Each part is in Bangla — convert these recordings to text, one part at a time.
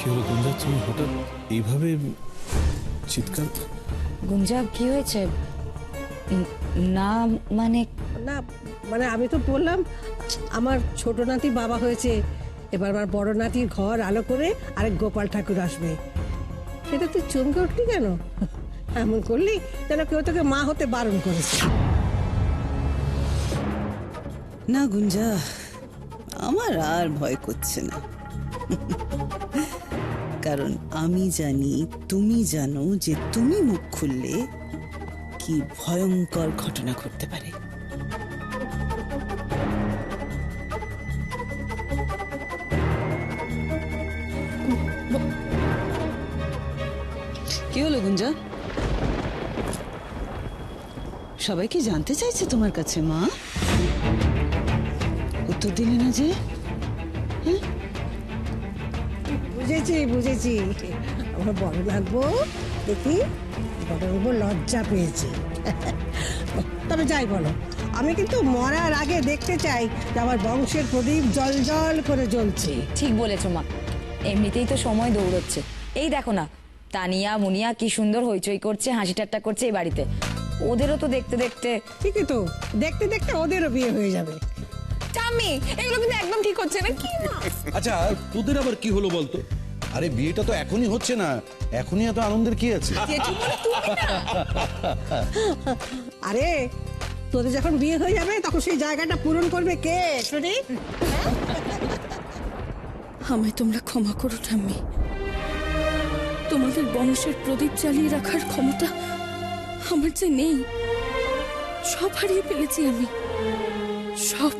হলো গুঞ্জা, তুমি হঠাৎ এইভাবে চিৎকার? গুঞ্জা কি হয়েছে? না মানে না মানে আমি তো বললাম আমার ছোট নাতি বাবা হয়েছে, এবার আমার বড় নাতির ঘর আলো করে আরেক গোপাল ঠাকুর আসবে। এটা তুই চমকে উঠলি কেন? এমন করলি যেন কেউ তোকে মা হতে বারণ করেছে। না গুঞ্জা, আমার আর ভয় করছে না, কারণ আমি জানি তুমি জানো যে তুমি মুখ খুললে কি ভয়ঙ্কর ঘটনা ঘটতে পারে। কি হলো গুঞ্জা? সবাই কি জানতে চাইছে তোমার কাছে মা? উত্তর দিলে না যে? বুঝেছি বুঝেছি, আমার বড় লাগবো দেখি বড় লাগবো লজ্জা পেয়েছি। তবে যাই বলো, আমি কিন্তু মরার আগে দেখতে চাই যে আমার বংশের প্রদীপ জল জল করে জ্বলছে। ঠিক বলেছো মা, এমনিতেই তো সময় দৌড়চ্ছে। এই দেখো না, তানিয়া মুনিয়া কি সুন্দর হইচই করছে, হাসি ঠাট্টা করছে এই বাড়িতে। ওদেরও তো দেখতে দেখতে। ঠিকই তো, দেখতে দেখতে ওদেরও বিয়ে হয়ে যাবে। টামি, এগুলো কিন্তু একদম ঠিক হচ্ছে না কি মা? আচ্ছা তোদের আবার কি হলো বলতো? আরে বিয়েটা তো এখনই হচ্ছে না, এখনই এত আনন্দের কি আছে? আরে তোদের যখন বিয়ে হয়ে যাবে তখন সেই জায়গাটা পূরণ করবে কে শুনি? আমায় তোমরা ক্ষমা করো ঠাম্মি, তোমাদের বংশের প্রদীপ জ্বালিয়ে রাখার ক্ষমতা আমার যে নেই। সব হারিয়ে ফেলেছি আমি, সব।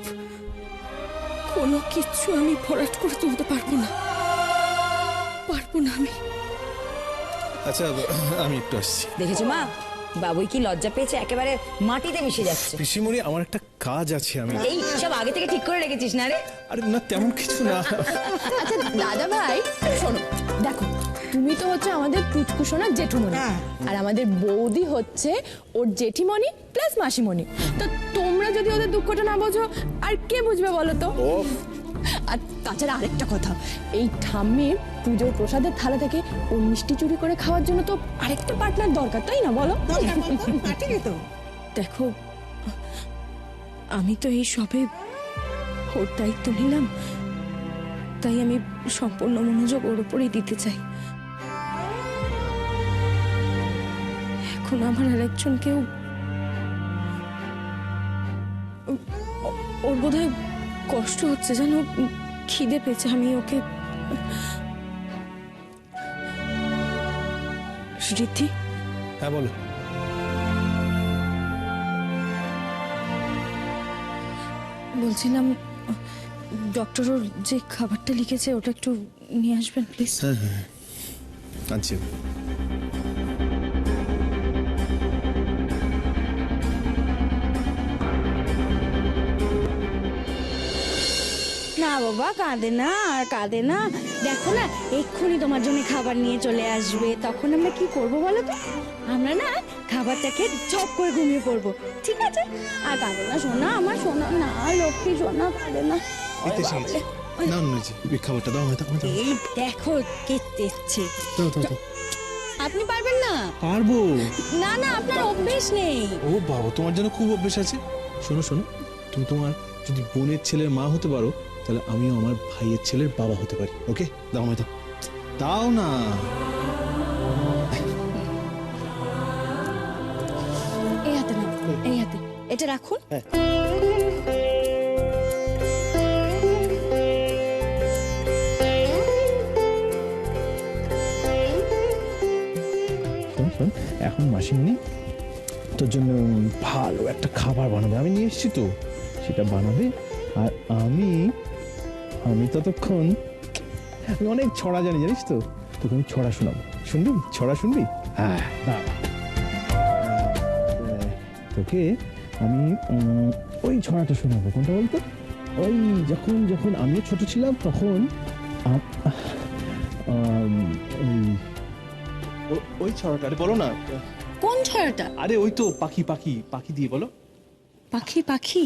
কোনো কিচ্ছু আমি ভরাট করে তুলতে পারবো না, পারবো না আমি। আচ্ছা আমি একটু আসছি। দেখেছো মা, বাবুই কি লজ্জা পেয়েছে, একেবারে মাটিতে মিশে যাচ্ছে। পিসিমণি আমার একটা কাজ আছে, আমি এই সব আগে থেকে ঠিক করে রেখেছিস না রে? আরে না তেমন কিছু না। আচ্ছা দাদা ভাই শোনো, দেখো তুমি তো হচ্ছে আমাদের পুচকুসোনার জেঠুমণি, আর আমাদের বৌদি হচ্ছে ওর জেঠিমণি প্লাস মাসিমণি। তো তোমরা যদি ওদের দুঃখটা না বোঝো আর কে বুঝবে বলো তো? আর তাছাড়া আরেকটা কথা, এই ঠাম্মির পুজোর প্রসাদের থালা থেকে ওর মিষ্টি চুরি করে খাওয়ার জন্য তো আরেকটা পার্টনার দরকার, তাই না বলো? ঠিকই তো। দেখো আমি তো এই সবে ওর দায়িত্ব নিলাম, তাই আমি সম্পূর্ণ মনোযোগ ওর উপরেই দিতে চাই। এখন আমার আরেকজন কেউ, ওর বোধহয় কষ্ট হচ্ছে, জানো, খিদে পেয়েছে। আমি ওকে ঋদ্ধি। হ্যাঁ বলো। বলছিলাম ডক্টর ওর যে খাবারটা লিখেছে ওটা একটু নিয়ে আসবেন প্লিজ। হ্যাঁ হ্যাঁ আচ্ছা। না বাবা, কাঁদে না আর কাঁদে না। দেখো না এক্ষুনি তোমার জন্য খাবার নিয়ে চলে আসবে, তখন আমরা কি করবো বলো তো? আমরা না খাবারটাকে ঝপ করে ঘুমিয়ে পড়বো, ঠিক আছে? আর কাঁদে না সোনা, আমার সোনা না, লক্ষ্মী সোনা, কাঁদে না। না না জি খাবারটা দাও হয়তো। এই দেখো কেটেছে। দাও দাও দাও। আপনি পারবেন না? পারবো না না, আপনার অভ্যেস নেই। ও বাবা, তোমার জন্য খুব অভ্যেস আছে। শোনো শোনো, তুমি তোমার যদি বোনের ছেলের মা হতে পারো তাহলে আমিও আমার ভাইয়ের ছেলের বাবা হতে পারি। ওকে দাও আমায় দাও, দাও না। এই হাতে না, এই হাতে এটা রাখুন। শোন শোন, এখন মাসিমণি তোর জন্য ভালো একটা খাবার বানাবে, আমি নিয়ে এসেছি তো, সেটা বানাবে। আর আমি ততক্ষণ অনেক ছড়া জানি, জানিস তো, তোকে আমি ছড়া শোনাবো, শুনবি? ছড়া শুনবি? হ্যাঁ না, তোকে আমি ওই ছড়াটা শোনাবো। কোনটা বলতো? ওই যখন যখন আমিও ছোট ছিলাম তখন ওই ছড়াটা। আরে বলো না। কোন ছড়াটা? আরে ওই তো পাখি পাখি পাখি দিয়ে বলো। পাখি পাখি?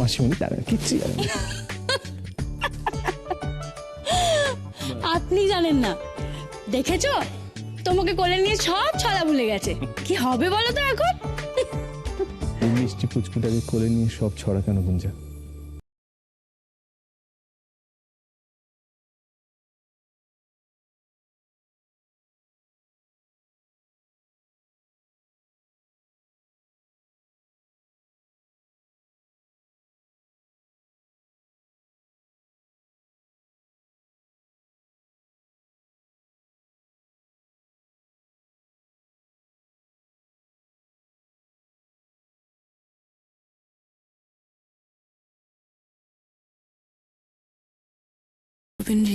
মাসিমণি তারা কিচ্ছু জানে না। আপনি জানেন না, দেখেছো তোমাকে কোলে নিয়ে সব ছলা ভুলে গেছে। কি হবে বলো তো এখন? এই মিষ্টি পুচকুটাকে কোলে নিয়ে সব ছড়া কেন গুঞ্জা?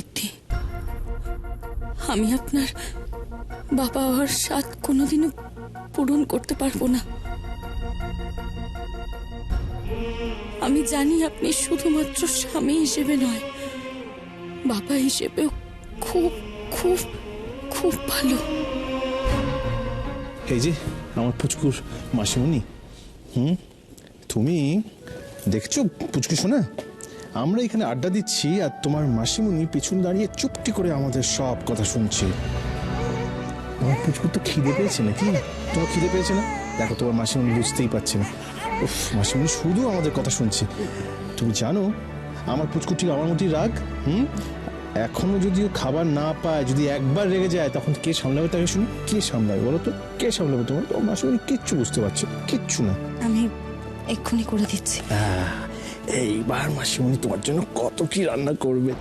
ঋদ্ধি, আমি আপনার বাবা হওয়ার স্বাদ কোনোদিনও পূরণ করতে পারবো না। আমি জানি আপনি শুধুমাত্র স্বামী হিসেবে নয়, বাবা হিসেবেও খুব খুব খুব ভালো। এই যে আমার পুচকুর মাসিমণি, তুমি দেখছো পুচকু শোনা, আমরা এখানে আড্ডা দিচ্ছি আর তোমার মাসিমণি পিছনে দাঁড়িয়ে চুপটি করে আমাদের সব কথা শুনছে। আমার পুচকুর তো খিদে পেয়েছে নাকি? তোমার খিদে পেয়েছে না? দেখো তোমার মাসিমণি বুঝতেই পারছে না। উফ, মাসিমণি শুধু আমাদের কথা শুনছে। তুমি জানো আমার পুচকু ঠিক আমার মতোই রাগ। এখনো যদিও খাবার না পায়, যদি একবার রেগে যায় তখন কে সামলাবে তাকে? শুনি, কে সামলাবে বলো তো? কে সামলাবে তোমার? তোমার মাসিমণি কিচ্ছু বুঝতে পারছে, কিচ্ছু না। আমি এক্ষুনি করে দিচ্ছি। এইবার মাসিমণি তোমার জন্য কত কি রান্না করবে।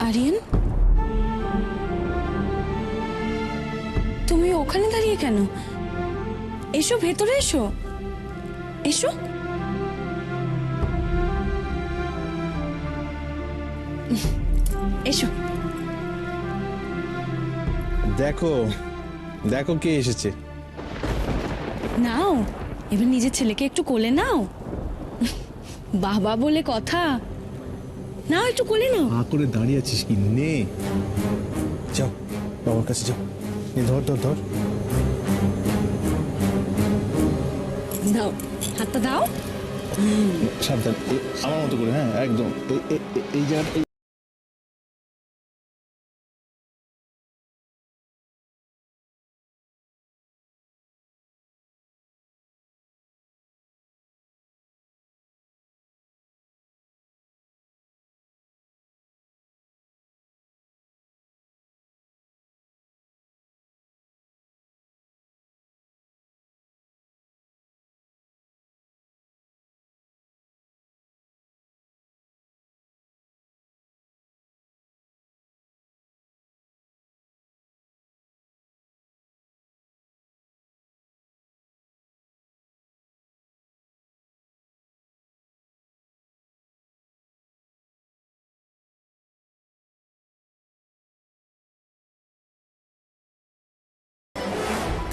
আরিয়ান, তুমি ওখানে দাঁড়িয়ে কেন? এসো, ভেতরে এসো, এসো। এসো। দেখো দেখো কে এসেছে। নাও, এবার নিজের ছেলেকে একটু কোলে নাও। বাবা বলে কথা, নাও একটু কোলে নাও। হা করে দাঁড়িয়ে আছিস কি? নে, যাও বাবার কাছে যাও। ধর ধর ধর, দাও, হাতটা দাও। সাবধান, আমার মতো করে। হ্যাঁ একদম, এই জায়গাটা।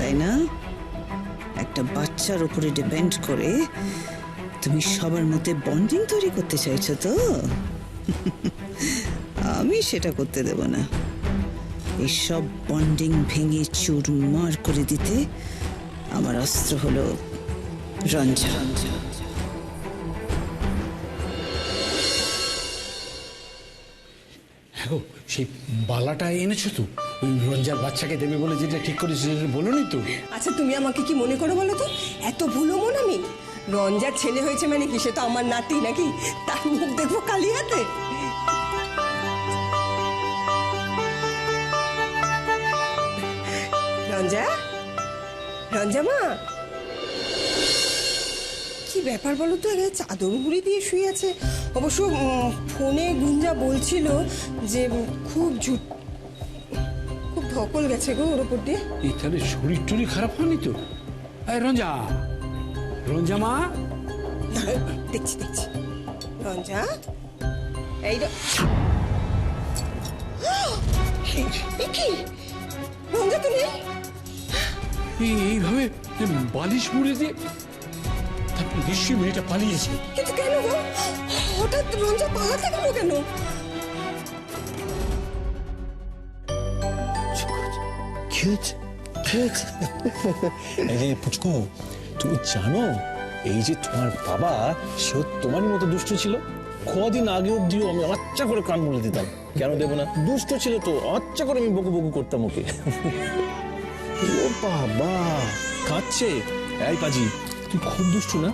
তাই না? একটা বাচ্চার উপরে ডিপেন্ড করে তুমি সবার মধ্যে বন্ডিং তৈরি করতে চাইছো তো? আমি সেটা করতে দেব না। এই সব বন্ডিং ভেঙে চুরমার করে দিতে আমার অস্ত্র হলো রঞ্জা। হ্যাঁ গো, সেই বালাটা এনেছো তো? ওই রঞ্জার বাচ্চাকে দেবে বলে যেটা ঠিক করেছে সেটা বলোনি তো? আচ্ছা তুমি আমাকে কি মনে করো বলো তো? এত ভুলো মন আমি? রঞ্জার ছেলে হয়েছে মানে কি, সে তো আমার নাতি নাকি? তার মুখ দেখবো কালি হাতে? রঞ্জা, রঞ্জা মা, কি ব্যাপার বলো তো? চাদর মুড়ি দিয়ে শুয়ে আছে। অবশ্য ফোনে গুঞ্জা বলছিল যে খুব ধকল গেছে গো ওর উপর দিয়ে। এখানে শরীর টরীর খারাপ হয়নি তো? রঞ্জা, রঞ্জা মা, দেখছি দেখছি। রঞ্জা, এই কি রঞ্জা তুমি এইভাবে বালিশ মুড়ে দিয়ে তারপর নিশ্চয়ই মেয়েটা পালিয়েছে। কিন্তু কেন গো? হঠাৎ রঞ্জা পালাতে গেল কেন? পুচকু, তুমি জানো এই যে তোমার বাবা, সেও তোমারই মতো দুষ্ট ছিল। কদিন আগে অব্দিও আমি আচ্ছা করে কান মুড়ে দিতাম। কেন দেবো না? দুষ্ট ছিল তো, আচ্ছা করে আমি বকু বকু করতাম ওকে। ও বাবা, কাঁদছে। এই পাজি, তুই খুব দুষ্টু না?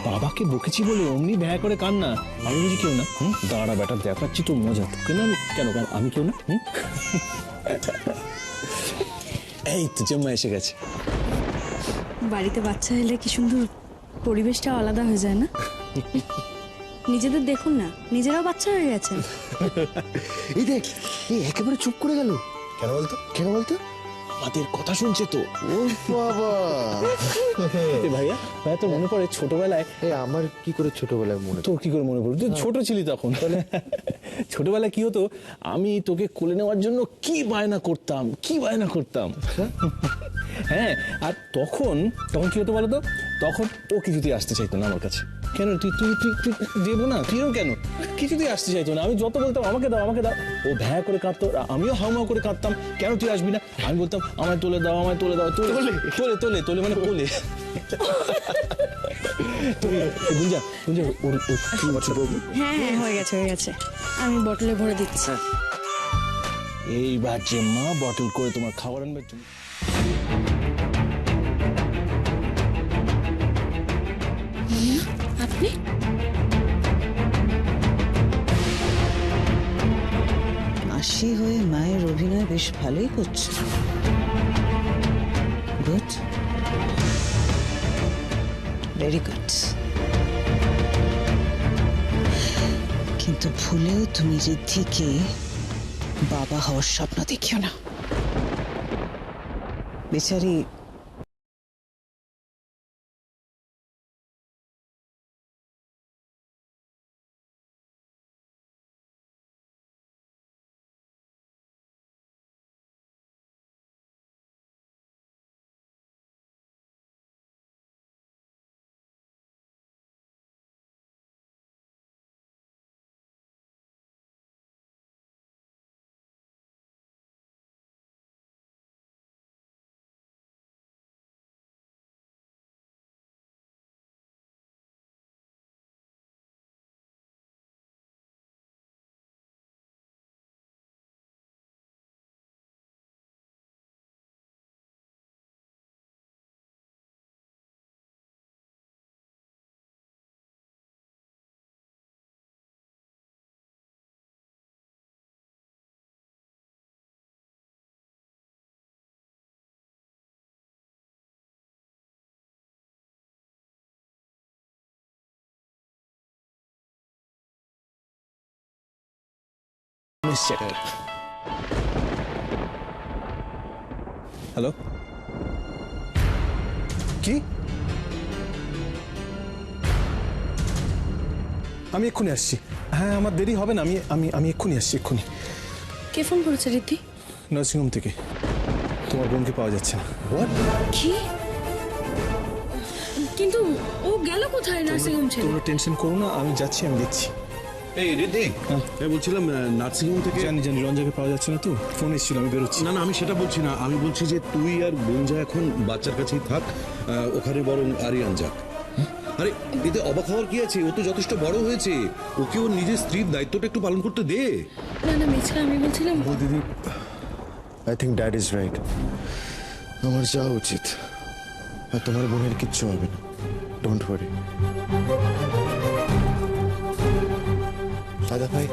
বাবাকে বকেছি বলে অমনি ব্যয় করে কান্না। আমি বুঝি কেউ না? দাঁড়া বেটা, দেখাচ্ছি তো মজা। তোকে না কেন আমি কেউ না? এই তো জম্মা এসে গেছে। বাড়িতে বাচ্চা এলে কি সুন্দর পরিবেশটা আলাদা হয়ে যায় না? নিজেদের দেখুন না, নিজেরাও বাচ্চা হয়ে গেছে। এই দেখ, এই একেবারে চুপ করে গেল। কেন বলতো? কেন বলতো? আমাদের কথা শুনছে তো। ও বাবা, ভাইয়া ভাইয়া তো মনে পড়ে ছোটবেলায়। আমার কি করে ছোটবেলায় মনে? তোর কি করে মনে পড়ে? তুই ছোট ছিলি তখন। ছোটবেলায় কি হতো, আমি তোকে কোলে নেওয়ার জন্য কি বায়না করতাম। হ্যাঁ, আর তখন কি হতো বলতো? তখন ও কিছুতেই আসতে চাইতো না আমার কাছে। কেন? তুই তুই তুই তুই দেবো না? তুইও কেন? কিছুতেই আসতে চাইতো না। আমি যত বলতাম আমাকে দাও। ও ভ্যা করে কাঁদতো, আমিও হাউমাউ করে কাঁদতাম। কেন তুই আসবি না? আমি বলতাম আমায় তোলে দাও। তোলে মানে কোলে। গুঞ্জা ওর কি বছর? হ্যাঁ, হয়ে গেছে। আমি বটলে ভরে দিচ্ছি। এইবার যে মা বটল করে তোমার খাবার আনবে তুমি। আপনি মাসি হয়ে মায়ের অভিনয় বেশ ভালোই করছে। Good, very good. কিন্তু ভুলেও তুমি ঋদ্ধিকে বাবা হওয়ার স্বপ্ন দেখিও না। বেচারি হ্যালো, কি? আমি এক্ষুনি আসছি। হ্যাঁ, আমার দেরি হবে না। আমি এক্ষুনি আসছি। কে ফোন করেছে ঋদ্ধি? নার্সিংহোম থেকে। তোমার বোনকে পাওয়া যাচ্ছে না। কি? কিন্তু ও গেল কোথায় নার্সিংহোম ছেড়ে? তোমরা টেনশন করো না, আমি যাচ্ছি, আমি দেখছি। এই ঋদ্ধি, বলছিলাম নার্সিংহোম থেকে। জানি রঞ্জাকে পাওয়া যাচ্ছে না তো, ফোন এসেছিল, আমি বেরোচ্ছি। না, আমি সেটা বলছি না। আমি বলছি যে তুই আর গুঞ্জা এখন বাচ্চার কাছেই থাক, ওখানে বরং আরিয়ান যাক। আরে এতে অবাক হওয়ার কি আছে? ও তো যথেষ্ট বড় হয়েছে। ওকে ওর নিজের স্ত্রীর দায়িত্বটা একটু পালন করতে দে। না মিচকা, আমি বলছিলাম দিদি, I think dad is right. আমার যাওয়া উচিত। আর তোমার বোনের কিচ্ছু হবে না, ডোন্ট ওয়ারি। দাদা ভাই,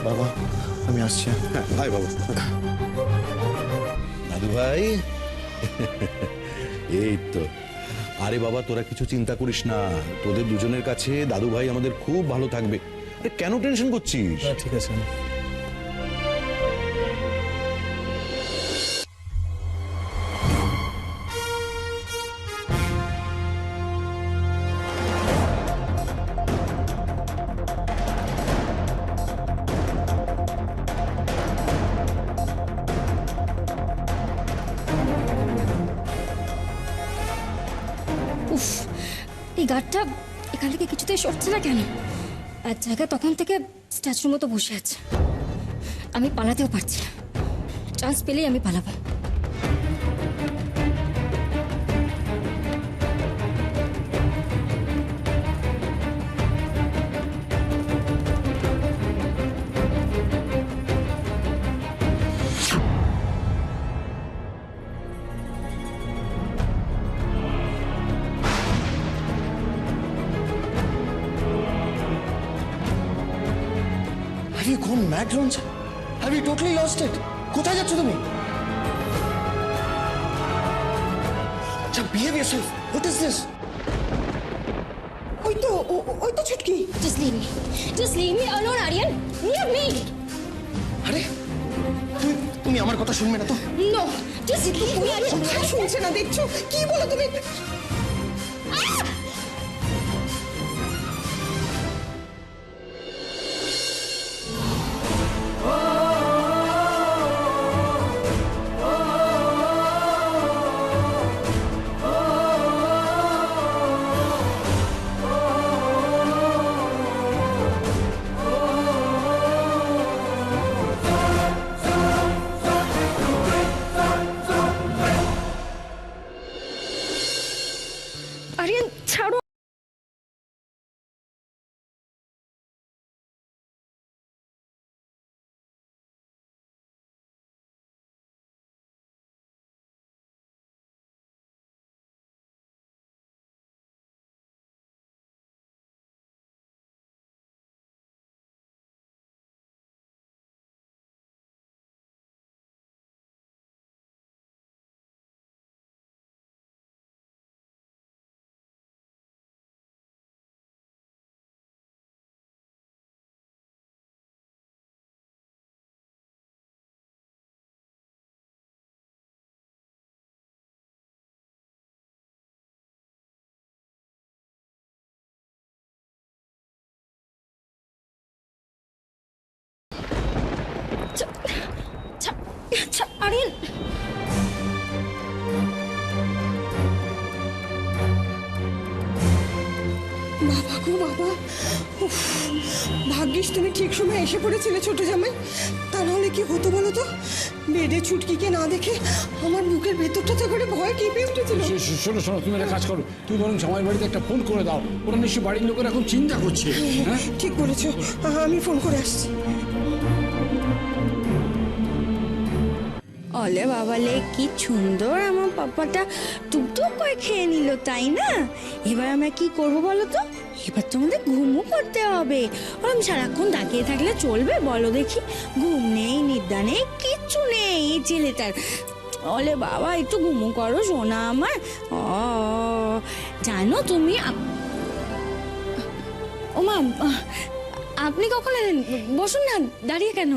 বাবা, আমি আসছি। হ্যাঁ, ভাই বাবা। দাদু ভাই, এই তো। আরে বাবা, তোরা কিছু চিন্তা করিস না। তোদের দুজনের কাছে দাদু ভাই আমাদের খুব ভালো থাকবে। আরে কেন টেনশন করছিস? ঠিক আছে। উফ, এই গাড়টা এখান থেকে কিছুতেই সরছে না কেন? এক জায়গায় তখন থেকে স্ট্যাচুর মতো বসে আছে। আমি পালাতেও পারছি না। চান্স পেলেই আমি পালাবো। Have you gone mad Ranja? Have you totally lost it? কোথায় যাচ্ছ তুমি? আচ্ছা, behave yourself. What is this? ওই তো Chhutki. Just leave me. Just leave me alone, Aryan. Leave me. আরে তুমি আমার কথা শুনবে না তো? No. Just leave me, Aryan. শুনছে না দেখছো? কি বলো তুমি? Aryan, ছাড়ো। Aryan. বাবা গো বাবা, উফ, ভাগ্যিস তুমি ঠিক সময় এসে পড়েছিলে ছোট জামাই। তা নাহলে কি হতো বলো তো? বেডে ছুটকিকে না দেখে আমার বুকের ভেতরটা তো করে ভয় কেঁপে উঠেছিল। শোনো শোনো, তুমি একটা কাজ করো, তুমি বরং জামাই বাড়িতে একটা ফোন করে দাও। ওরা নিশ্চয়ই বাড়ির লোকেরা এখন চিন্তা করছে। হ্যাঁ, ঠিক বলেছো, আমি ফোন করে আসছি। ওলে বাবালে, কি সুন্দর আমার পাপাটা টুকটুক করে খেয়ে নিল, তাই না? এবার আমরা কি করব বলো তো? এবার তো আমাদের ঘুমও করতে হবে। ওরম সারাক্ষণ তাকিয়ে থাকলে চলবে বলো দেখি? ঘুম নেই, নিদ্রা নেই, কিচ্ছু নেই এই ছেলেটার। ওলে বাবা, একটু ঘুমও করো সোনা আমার। জানো তুমি, ও মা, আপনি কখন এলেন? বসুন না, দাঁড়িয়ে কেন?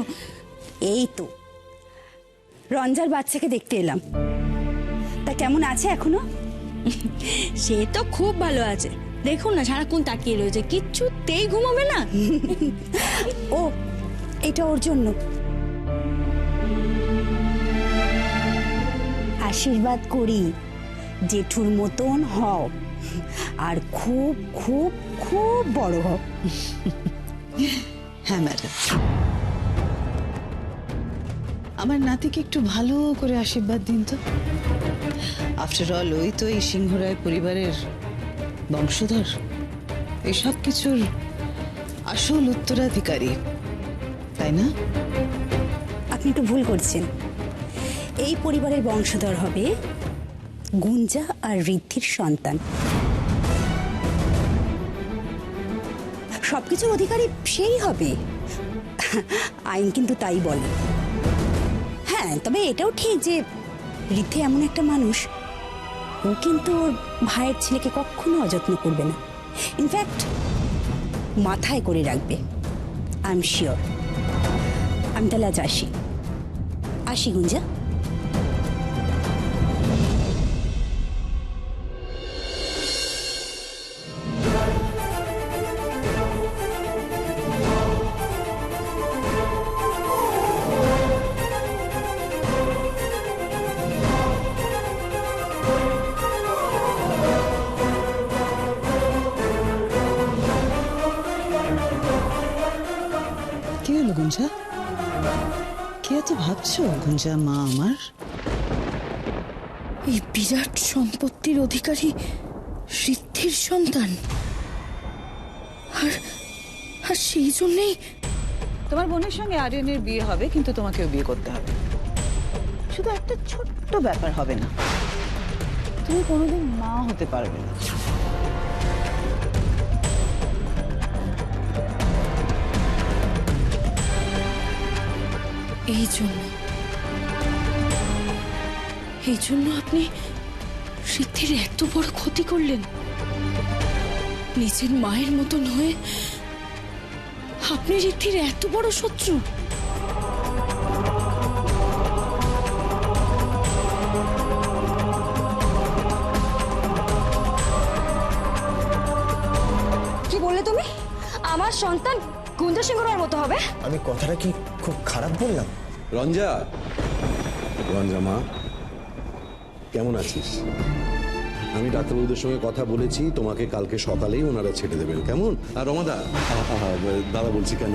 এই তো রঞ্জার বাচ্চাকে দেখতে এলাম। তা কেমন আছে এখনো? সে তো খুব ভালো আছে, দেখুন না সারাক্ষণ তাকিয়ে রয়েছে, কিচ্ছুতেই ঘুমাবে না। ও, এটা ওর জন্য আশীর্বাদ করি, জেঠুর মতন হও আর খুব খুব খুব বড় হও। হ্যাঁ ম্যাডাম, আমার নাতিকে একটু ভালো করে আশীর্বাদ দিন তো। আফটার অল ওই তো এই সিংহরায় পরিবারের বংশধর, এসব কিছুর আসল উত্তরাধিকারী, তাই না? আপনি একটু ভুল করছেন। এই পরিবারের বংশধর হবে গুঞ্জা আর ঋদ্ধির সন্তান। সবকিছুর অধিকারী সেই হবে, আইন কিন্তু তাই বলে। হ্যাঁ, তবে এটাও ঠিক যে ঋদ্ধি এমন একটা মানুষ, ও কিন্তু ওর ভাইয়ের ছেলেকে কখনো অযত্ন করবে না। ইনফ্যাক্ট মাথায় করে রাখবে, আই এম শিওর। আমি তাহলে আজ আসি গুঞ্জা। কি হলো গুঞ্জা? কে এত ভাবছো গুঞ্জা মা আমার? এই বিরাট সম্পত্তির অধিকারী ঋদ্ধির সন্তান, আর সেই জন্যেই তোমার বোনের সঙ্গে আরিয়ানের বিয়ে হবে, কিন্তু তোমাকেও বিয়ে করতে হবে। শুধু একটা ছোট্ট ব্যাপার হবে না, তুমি কোনোদিন মা হতে পারবে না। এই জন্য আপনি সিদ্ধির এত বড় ক্ষতি করলেন? নিজের মায়ের মতন হয়ে আপনি সিদ্ধির এত বড় শত্রু? কি বললে তুমি? আমার সন্তান গুঞ্জা সিংহরার মতো হবে? আমি কথাটা কি খুব খারাপ বললাম? রঞ্জা, রঞ্জা মা, কেমন আছিস? আমি ডাক্তারবাবুদের সঙ্গে কথা বলেছি, তোমাকে কালকে সকালেই ওনারা ছেড়ে দেবেন, কেমন? আর রমাদা, দাদা বলছি কেন,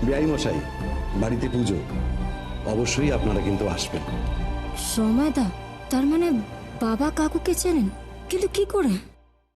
বেআই মশাই, বাড়িতে পুজো, অবশ্যই আপনারা কিন্তু আসবেন। সময়দা, তার মানে বাবা কাকুকে চেনেন, কিন্তু কি করে?